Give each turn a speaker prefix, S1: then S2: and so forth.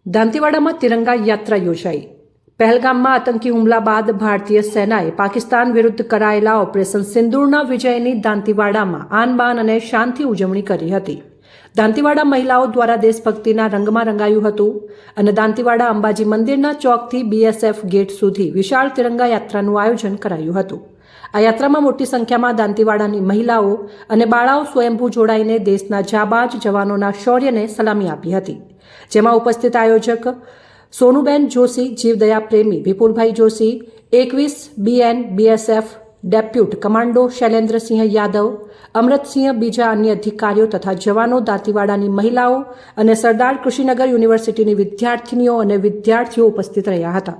S1: દાંતીવાડામાં તિરંગા યાત્રા યોજાઈ। પહેલગામમાં આતંકી હુમલા બાદ ભારતીય સેનાએ પાકિસ્તાન વિરુદ્ધ કરાયેલા ઓપરેશન સિંદૂરના વિજયની દાંતીવાડામાં આન-બાન અને શાનથી ઉજવણી કરી હતી। દાંતીવાડા મહિલાઓ દ્વારા દેશભક્તિના રંગમાં રંગાયું હતું અને દાંતીવાડા અંબાજી મંદિરના ચોકથી BSF ગેટ સુધી વિશાળ તિરંગા યાત્રાનું આયોજન કરાયું હતું। આ યાત્રામાં મોટી સંખ્યામાં દાંતીવાડાની મહિલાઓ અને બાળાઓ સ્વયંભૂ જોડાઈને દેશના જાબાજ જવાનોના શૌર્યને સલામી આપી હતી, જેમાં ઉપસ્થિત આયોજક સોનુબેન જોશી, જીવદયા પ્રેમી Vipulbhai Joshi, 21 BN BSF deputy commandant Shailendrasinh Yadav, Amritsinh, બીજા અન્ય અધિકારીઓ તથા જવાનો, દાંતીવાડાની મહિલાઓ અને સરદાર કૃષિનગર યુનિવર્સિટીની વિદ્યાર્થીનીઓ અને વિદ્યાર્થીઓ ઉપસ્થિત રહ્યા હતા।